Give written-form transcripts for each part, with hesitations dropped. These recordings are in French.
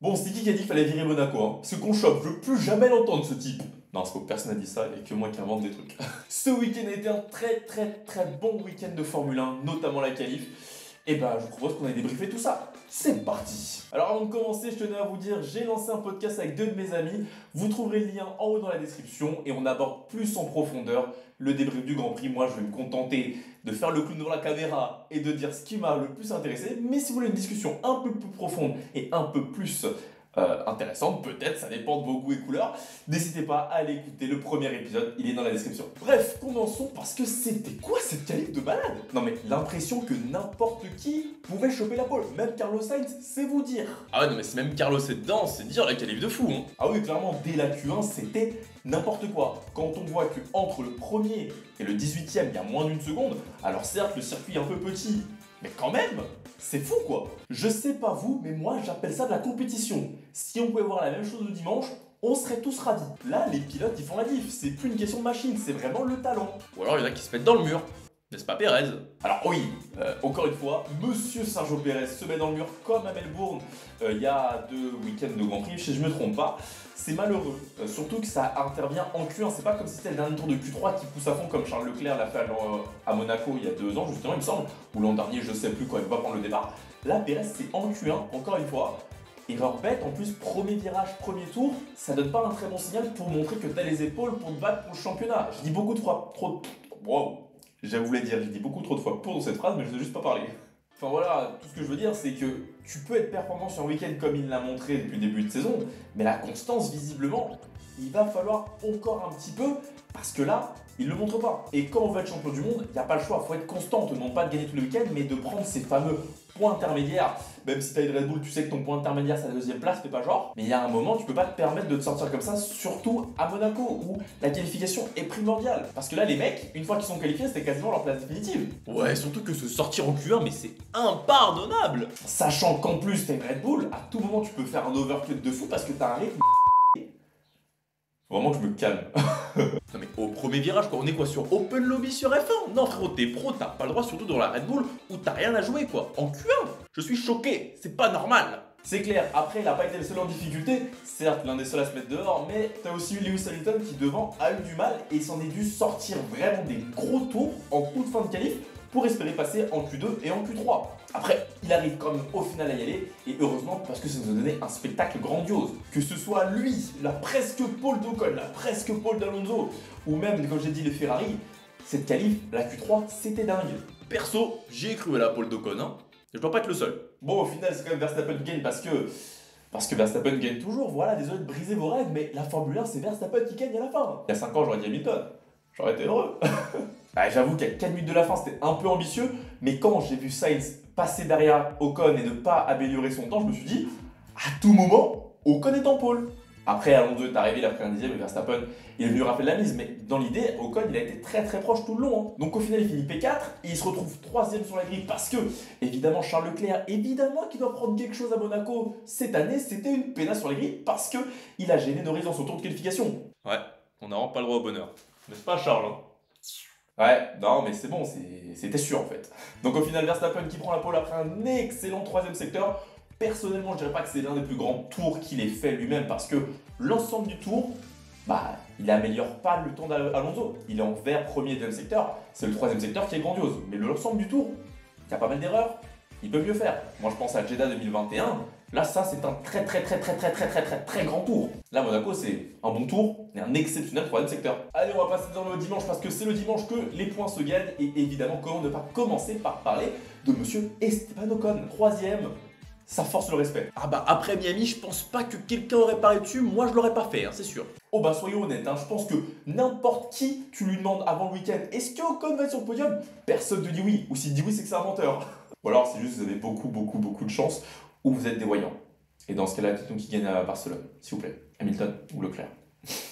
Bon, c'est qui a dit qu'il fallait virer Monaco, hein? Ce qu'on chope, je veux plus jamais l'entendre, ce type. Non, c'est pas que personne n'a dit ça et que moi qui invente des trucs. Ce week-end a été un très bon week-end de Formule 1, notamment la qualif. Et bah, je vous propose qu'on aille débriefer tout ça. C'est parti. Alors avant de commencer, je tenais à vous dire, j'ai lancé un podcast avec deux de mes amis. Vous trouverez le lien en haut dans la description et on aborde plus en profondeur le débrief du Grand Prix. Moi, je vais me contenter de faire le clown devant la caméra et de dire ce qui m'a le plus intéressé. Mais si vous voulez une discussion un peu plus profonde et un peu plus intéressante, peut-être, ça dépend de vos goûts et couleurs, n'hésitez pas à aller écouter le premier épisode, il est dans la description. Bref, commençons parce que c'était quoi cette qualif de balade? Non mais l'impression que n'importe qui pouvait choper la pole, même Carlos Sainz, c'est vous dire. Ah ouais, non mais si même Carlos est dedans, c'est dire la qualif de fou, hein. Ah oui, clairement, dès la Q1, c'était n'importe quoi. Quand on voit que entre le premier et le 18e, il y a moins d'une seconde, alors certes, le circuit est un peu petit, mais quand même, c'est fou quoi. Je sais pas vous, mais moi j'appelle ça de la compétition. Si on pouvait voir la même chose le dimanche, on serait tous ravis. Là, les pilotes, ils font la diff. C'est plus une question de machine, c'est vraiment le talent. Ou alors il y en a qui se mettent dans le mur. N'est-ce pas Pérez? Alors oui, encore une fois, Monsieur Sergio Pérez se met dans le mur comme à Melbourne il y a 2 week-ends de Grand Prix, si je me trompe pas. C'est malheureux, surtout que ça intervient en Q1, c'est pas comme si c'était le dernier tour de Q3 qui pousse à fond comme Charles Leclerc l'a fait à Monaco il y a 2 ans justement il me semble, ou l'an dernier je sais plus quand il va prendre le départ. Là Pérez c'est en Q1, encore une fois, erreur bête, en plus premier virage, premier tour, ça donne pas un très bon signal pour montrer que t'as les épaules pour te battre pour le championnat. Je dis beaucoup de fois, wow, j'avoue le dire, j'ai dit beaucoup trop de fois pour dans cette phrase mais je ne sais juste pas parler. Enfin voilà, tout ce que je veux dire, c'est que tu peux être performant sur un week-end comme il l'a montré depuis le début de saison, mais la constance, visiblement, il va falloir encore un petit peu, parce que là, il ne le montre pas. Et quand on veut être champion du monde, il n'y a pas le choix, il faut être constant, on te demande pas de gagner tous les week-ends, mais de prendre ces fameux points intermédiaires. Même si tu as une Red Bull, tu sais que ton point intermédiaire c'est la deuxième place, fais pas genre. Mais il y a un moment, tu peux pas te permettre de te sortir comme ça, surtout à Monaco, où la qualification est primordiale. Parce que là, les mecs, une fois qu'ils sont qualifiés, c'était quasiment leur place définitive. Ouais, surtout que se sortir en Q1, mais c'est impardonnable. Sachant qu'en plus, t'as une Red Bull, à tout moment, tu peux faire un overcut de fou parce que t'as un rythme. Faut vraiment que je me calme. Non mais au premier virage quoi, on est quoi sur Open Lobby sur F1? Non frérot, t'es pro, t'as pas le droit, surtout dans la Red Bull où t'as rien à jouer quoi. En Q1, je suis choqué, c'est pas normal. C'est clair, après il a pas été le seul en difficulté, certes l'un des seuls à se mettre dehors, mais t'as aussi eu Lewis Hamilton qui devant a eu du mal et il s'en est dû sortir vraiment des gros tours en toute fin de qualif pour espérer passer en Q2 et en Q3. Après, il arrive quand même au final à y aller, et heureusement parce que ça nous a donné un spectacle grandiose. Que ce soit lui, la presque pole d'Ocon, la presque pole d'Alonso, ou même, comme j'ai dit, les Ferrari, cette qualif, la Q3, c'était dingue. Perso, j'y ai cru à la pole d'Ocon, hein. Je dois pas être le seul. Bon, au final, c'est quand même Verstappen qui gagne parce que Verstappen gagne toujours. Voilà, désolé de briser vos rêves, mais la Formule 1, c'est Verstappen qui gagne à la fin. Il y a 5 ans, j'aurais dit Hamilton. J'aurais été heureux. Bah, j'avoue qu'à 4 minutes de la fin, c'était un peu ambitieux, mais quand j'ai vu Sainz passer derrière Ocon et ne pas améliorer son temps, je me suis dit, à tout moment, Ocon est en pole. Après, Alonso est arrivé, il a pris un dixième et Verstappen, il est venu rappeler la mise, mais dans l'idée, Ocon, il a été très proche tout le long. Hein. Donc au final, il finit P4 et il se retrouve 3ème sur la grille parce que, évidemment, Charles Leclerc, évidemment qu'il doit prendre quelque chose à Monaco cette année, c'était une pénasse sur la grille parce qu'il a gêné Norris dans son tour de qualification. Ouais, on n'a vraiment pas le droit au bonheur. N'est-ce pas Charles hein? Ouais, non, mais c'est bon, c'était sûr en fait. Donc au final, Verstappen qui prend la pole après un excellent 3ème secteur. Personnellement, je dirais pas que c'est l'un des plus grands tours qu'il ait fait lui-même parce que l'ensemble du tour, bah, il améliore pas le temps d'Alonso. Il est en vert premier et deuxième secteur. C'est le 3ème secteur qui est grandiose. Mais l'ensemble du tour, il y a pas mal d'erreurs. Il peut mieux faire. Moi, je pense à Jeddah 2021. Là, ça, c'est un très grand tour. Là, Monaco, c'est un bon tour et un exceptionnel 3ème secteur. Allez, on va passer dans le dimanche parce que c'est le dimanche que les points se gagnent. Et évidemment, comment ne pas commencer par parler de monsieur Esteban Ocon, 3ème. Ça force le respect. Ah bah après Miami, je pense pas que quelqu'un aurait parié dessus, moi je l'aurais pas fait, hein, c'est sûr. Oh bah soyons honnêtes, hein, je pense que n'importe qui tu lui demandes avant le week-end, est-ce que Ocon va être sur le podium? Personne ne dit oui, ou s'il dit oui c'est que c'est un menteur. Ou alors c'est juste que vous avez beaucoup de chance, ou vous êtes des voyants. Et dans ce cas-là, dites-nous qui gagne à Barcelone, s'il vous plaît, Hamilton ou Leclerc.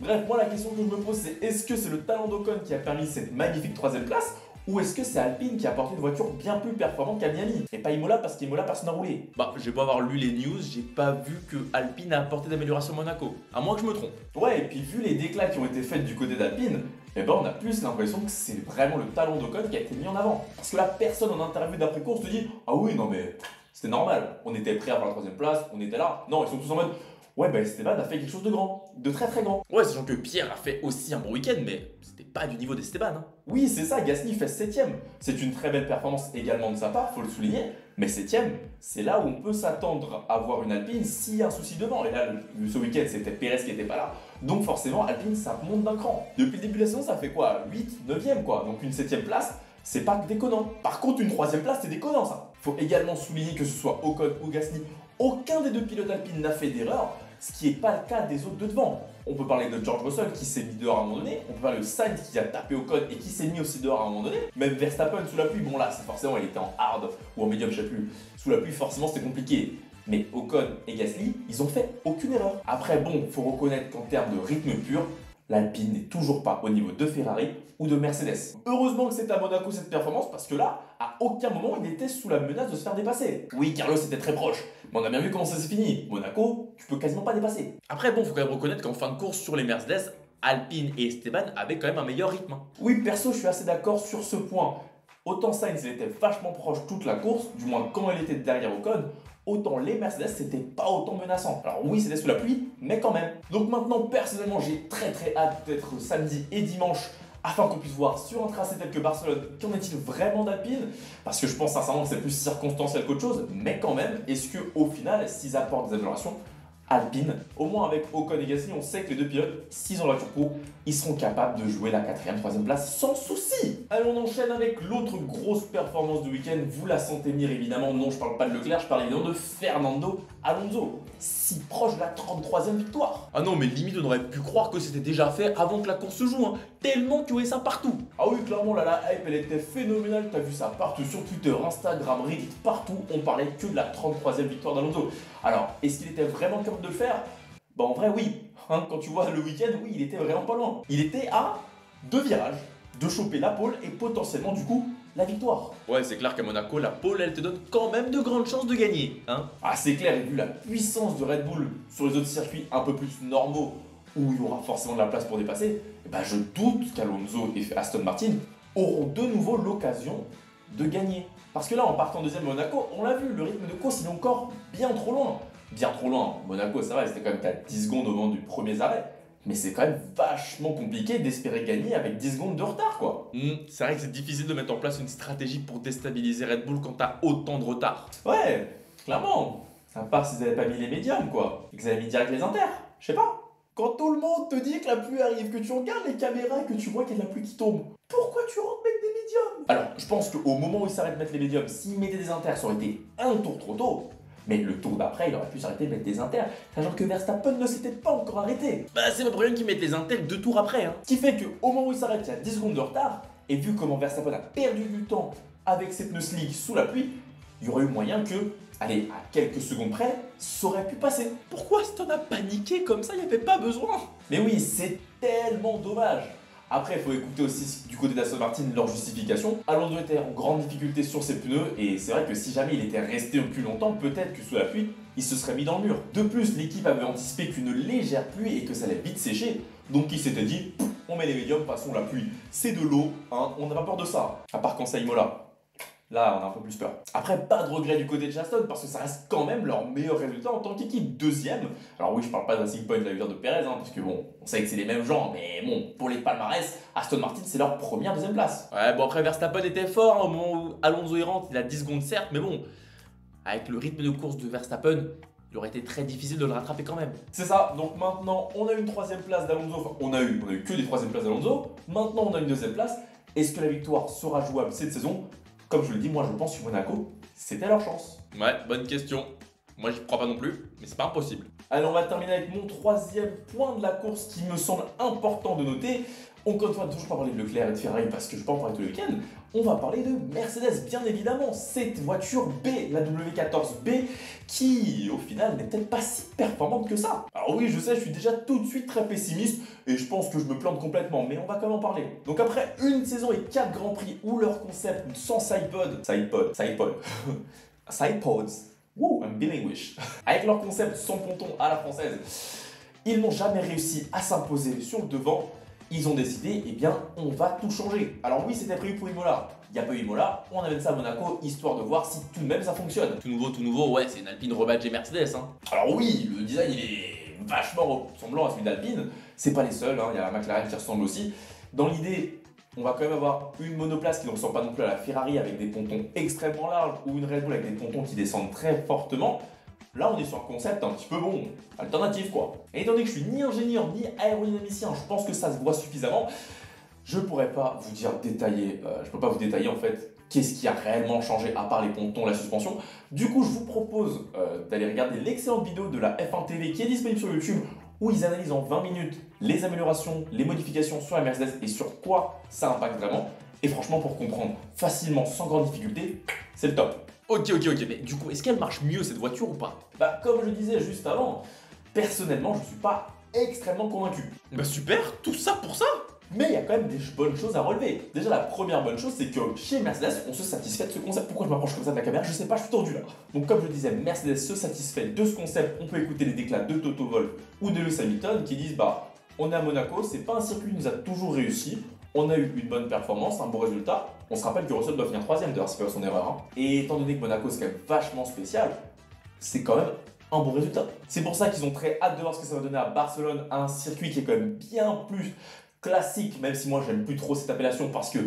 Bref, moi la question que je me pose c'est est-ce que c'est le talent d'Ocon qui a permis cette magnifique 3ème place? Ou est-ce que c'est Alpine qui a apporté une voiture bien plus performante qu'à Miami? Et pas Imola parce qu'Imola personne n'a roulé. Bah j'ai beau avoir lu les news, j'ai pas vu que Alpine a apporté d'amélioration à Monaco. À moins que je me trompe. Ouais, et puis vu les déclats qui ont été faits du côté d'Alpine, eh ben on a plus l'impression que c'est vraiment le talent d'Ocon qui a été mis en avant. Parce que là, personne en interview d'après-course te dit « Ah oui, non mais C'était normal. On était prêts à avoir la troisième place, on était là. Non, ils sont tous en mode ouais, bah Esteban a fait quelque chose de grand, de très très grand. Ouais, sachant que Pierre a fait aussi un bon week-end, mais c'était pas du niveau d'Esteban. Hein. Oui, c'est ça, Gasly fait 7ème. C'est une très belle performance également de sa part, faut le souligner. Mais 7ème, c'est là où on peut s'attendre à voir une Alpine s'il y a un souci devant. Et là, ce week-end, c'était Perez qui n'était pas là. Donc forcément, Alpine, ça monte d'un cran. Depuis le début de la saison, ça fait quoi 8, 9ème quoi. Donc une 7ème place, c'est pas déconnant. Par contre, une 3ème place, c'est déconnant ça. Faut également souligner que ce soit Ocon ou Gasly, aucun des deux pilotes Alpine n'a fait d'erreur. Ce qui n'est pas le cas des autres de devant. On peut parler de George Russell qui s'est mis dehors à un moment donné. On peut parler de Sainz qui a tapé Ocon et qui s'est mis aussi dehors à un moment donné. Même Verstappen sous la pluie, bon là, c'est forcément, il était en hard ou en medium, je sais plus. Sous la pluie, forcément, c'était compliqué. Mais Ocon et Gasly, ils ont fait aucune erreur. Après, bon, faut reconnaître qu'en termes de rythme pur, l'Alpine n'est toujours pas au niveau de Ferrari ou de Mercedes. Heureusement que c'est à Monaco cette performance parce que là, à aucun moment il était sous la menace de se faire dépasser. Oui, Carlos était très proche, mais on a bien vu comment ça s'est fini. Monaco, tu peux quasiment pas dépasser. Après, bon, faut quand même reconnaître qu'en fin de course sur les Mercedes, Alpine et Esteban avaient quand même un meilleur rythme. Oui, perso, je suis assez d'accord sur ce point. Autant Sainz, il était vachement proche toute la course, du moins quand il était derrière Ocon, autant les Mercedes, c'était pas autant menaçant. Alors oui, c'était sous la pluie, mais quand même. Donc maintenant, personnellement, j'ai très hâte d'être samedi et dimanche afin qu'on puisse voir sur un tracé tel que Barcelone, qu'en est-il vraiment d'Alpine? Parce que je pense sincèrement que c'est plus circonstanciel qu'autre chose, mais quand même, est-ce qu'au final, s'ils apportent des améliorations, Alpine, au moins avec Ocon et Gasly, on sait que les deux pilotes, s'ils ont la voiture pro, ils seront capables de jouer la 4ème, 3ème place sans souci. Allez, on enchaîne avec l'autre grosse performance du week-end. Vous la sentez venir évidemment. Non, je parle pas de Leclerc, je parle évidemment de Fernando Alonso. Si proche de la 33ème victoire. Ah non, mais limite, on aurait pu croire que c'était déjà fait avant que la course se joue. Hein. Tellement tu voyais ça partout. Ah oui, clairement, là, la hype, elle était phénoménale. T'as vu ça partout sur Twitter, Instagram, Reddit, partout. On parlait que de la 33ème victoire d'Alonso. Alors, est-ce qu'il était vraiment capable de le faire? Bah, en vrai, oui. Hein, quand tu vois le week-end, oui, il était vraiment pas loin. Il était à 2 virages de choper la pole et potentiellement, du coup, la victoire. Ouais, c'est clair qu'à Monaco, la pole, elle te donne quand même de grandes chances de gagner. Hein. Ah, c'est clair, et vu la puissance de Red Bull sur les autres circuits un peu plus normaux, où il y aura forcément de la place pour dépasser, bah, je doute qu'Alonso et Aston Martin auront de nouveau l'occasion de gagner. Parce que là, en partant deuxième Monaco, on l'a vu, le rythme de course, il est encore bien trop loin. Bien trop loin. Monaco, ça va, c'était quand même qu'à 10 secondes au moment du premier arrêt. Mais c'est quand même vachement compliqué d'espérer gagner avec 10 secondes de retard, quoi. C'est vrai que c'est difficile de mettre en place une stratégie pour déstabiliser Red Bull quand t'as autant de retard. Ouais, clairement. À part s'ils n'avaient pas mis les médiums, quoi. Et qu'ils avaient mis direct les inters. Je sais pas. Quand tout le monde te dit que la pluie arrive, que tu regardes les caméras et que tu vois qu'il y a de la pluie qui tombe, pourquoi tu rentres mettre des médiums? Alors, je pense qu'au moment où ils s'arrêtent de mettre les médiums, s'ils mettaient des inters, ça aurait été un tour trop tôt. Mais le tour d'après, il aurait pu s'arrêter de mettre des inters, sachant que Verstappen ne s'était pas encore arrêté. Bah, c'est pas pour rien qu'ils mettent les inters 2 tours après. Hein. Ce qui fait qu'au moment où il s'arrête, il y a 10 secondes de retard, et vu comment Verstappen a perdu du temps avec ses pneus slick sous la pluie, il y aurait eu moyen que, allez, à quelques secondes près, ça aurait pu passer. Pourquoi Aston a paniqué comme ça? Il n'y avait pas besoin. Mais oui, c'est tellement dommage. Après, il faut écouter aussi du côté d'Aston Martin leur justification. Alonso était en grande difficulté sur ses pneus et c'est vrai que si jamais il était resté plus longtemps, peut-être que sous la pluie, il se serait mis dans le mur. De plus, l'équipe avait anticipé qu'une légère pluie et que ça allait vite sécher. Donc il s'était dit, on met les médiums, passons la pluie. C'est de l'eau, hein, on n'a pas peur de ça. À part quand ça Imola. Là, on a un peu plus peur. Après, pas de regret du côté de Aston parce que ça reste quand même leur meilleur résultat en tant qu'équipe. Deuxième. Alors oui, je parle pas de Racing Point de la victoire de Perez, hein, parce que bon, on sait que c'est les mêmes gens, mais bon, pour les palmarès, Aston Martin, c'est leur première, deuxième place. Ouais, bon après Verstappen était fort hein, au moment où Alonso y rentre, il a 10 secondes certes, mais bon, avec le rythme de course de Verstappen, il aurait été très difficile de le rattraper quand même. C'est ça, donc maintenant, on a une troisième place d'Alonso, enfin, on a eu que des troisième places d'Alonso, maintenant on a une deuxième place. Est-ce que la victoire sera jouable cette saison? Comme je le dis, moi je pense que Monaco, c'était leur chance. Ouais, bonne question. Moi j'y crois pas non plus, mais c'est pas impossible. Allez, on va terminer avec mon troisième point de la course qui me semble important de noter. Encore une fois, toujours pas parler de Leclerc et de Ferrari parce que je peux en parler tout le week-end. On va parler de Mercedes, bien évidemment. Cette voiture B, la W14B, qui au final n'est peut-être pas si performante que ça. Alors oui, je sais, je suis déjà tout de suite très pessimiste et je pense que je me plante complètement, mais on va quand même en parler. Donc après une saison et 4 grands prix où leur concept sans sidepods, woo, I'm bilinguish, avec leur concept sans ponton à la française, ils n'ont jamais réussi à s'imposer sur le devant. ils ont décidé, eh bien, on va tout changer. Alors oui, c'était prévu pour Imola. Il n'y a pas eu Imola, on amène ça à Monaco, histoire de voir si tout de même ça fonctionne. Tout nouveau, ouais, c'est une Alpine rebadgée Mercedes, hein. Alors oui, le design, il est vachement ressemblant à celui d'Alpine. C'est pas les seuls, hein, il y a la McLaren qui ressemble aussi. Dans l'idée, on va quand même avoir une monoplace qui ne ressemble pas non plus à la Ferrari avec des pontons extrêmement larges ou une Red Bull avec des pontons qui descendent très fortement. Là, on est sur un concept un petit peu bon, alternatif quoi. Et étant donné que je suis ni ingénieur ni aérodynamicien, je pense que ça se voit suffisamment. Je pourrais pas vous dire détailler, je peux pas vous détailler en fait qu'est-ce qui a réellement changé à part les pontons, la suspension. Du coup, je vous propose d'aller regarder l'excellente vidéo de la F1 TV qui est disponible sur YouTube où ils analysent en 20 minutes les améliorations, les modifications sur la Mercedes et sur quoi ça impacte vraiment. Et franchement, pour comprendre facilement, sans grande difficulté, c'est le top. Ok, mais du coup, est-ce qu'elle marche mieux cette voiture ou pas? Bah, comme je disais juste avant, personnellement, je suis pas extrêmement convaincu. Bah super, tout ça pour ça? Mais il y a quand même des bonnes choses à relever. Déjà, la première bonne chose, c'est que chez Mercedes, on se satisfait de ce concept. Pourquoi je m'approche comme ça de la caméra? Je sais pas, je suis tordu là. Donc, comme je disais, Mercedes se satisfait de ce concept. On peut écouter les déclats de Toto Wolff ou de Lewis Hamilton qui disent bah, on est à Monaco, c'est pas un circuit qui nous a toujours réussi. On a eu une bonne performance, un bon résultat. On se rappelle que Russell doit finir 3ème, d'ailleurs, c'est pas son erreur. Hein. Et étant donné que Monaco, c'est quand même vachement spécial, c'est quand même un bon résultat. C'est pour ça qu'ils ont très hâte de voir ce que ça va donner à Barcelone, un circuit qui est quand même bien plus classique, même si moi j'aime plus trop cette appellation parce que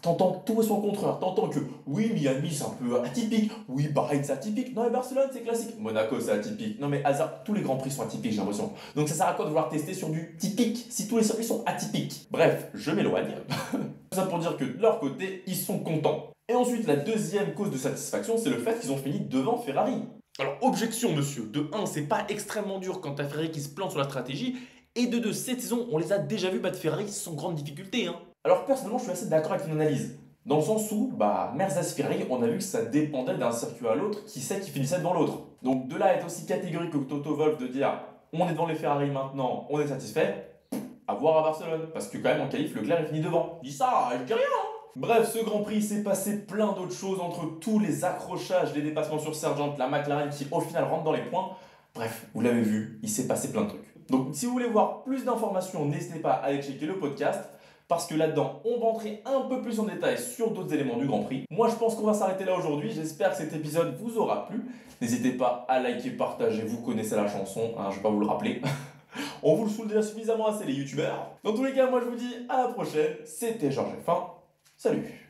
t'entends tout et son contraire. T'entends que oui, Miami c'est un peu atypique, oui, Bahreïn c'est atypique, non mais Barcelone c'est classique, Monaco c'est atypique, non mais hasard, tous les grands prix sont atypiques j'ai l'impression. Donc ça sert à quoi de vouloir tester sur du typique si tous les circuits sont atypiques? Bref, je m'éloigne. Tout ça pour dire que de leur côté, ils sont contents. Et ensuite, la deuxième cause de satisfaction, c'est le fait qu'ils ont fini devant Ferrari. Alors, objection, monsieur. De 1, c'est pas extrêmement dur quand t'as Ferrari qui se plante sur la stratégie. Et de 2, cette saison, on les a déjà vus battre Ferrari sans grande difficulté, hein. Alors personnellement, je suis assez d'accord avec ton analyse. Dans le sens où, Mercedes Ferrari, on a vu que ça dépendait d'un circuit à l'autre, qui sait qui finissait devant l'autre. Donc de là à être aussi catégorique que Toto Wolff de dire on est devant les Ferrari maintenant, on est satisfait, à voir à Barcelone. Parce que quand même en qualif, Leclerc est fini devant. Je dis ça, je dis rien. Bref, ce Grand Prix s'est passé plein d'autres choses entre tous les accrochages, les dépassements sur Sargent, la McLaren qui au final rentre dans les points. Bref, vous l'avez vu, il s'est passé plein de trucs. Donc si vous voulez voir plus d'informations, n'hésitez pas à aller checker le podcast. Parce que là-dedans, on va entrer un peu plus en détail sur d'autres éléments du Grand Prix. Moi, je pense qu'on va s'arrêter là aujourd'hui. J'espère que cet épisode vous aura plu. N'hésitez pas à liker, partager. Vous connaissez la chanson, hein, je ne vais pas vous le rappeler. On vous le saoule déjà suffisamment assez, les youtubeurs. Dans tous les cas, moi, je vous dis à la prochaine. C'était Georges F1. Salut!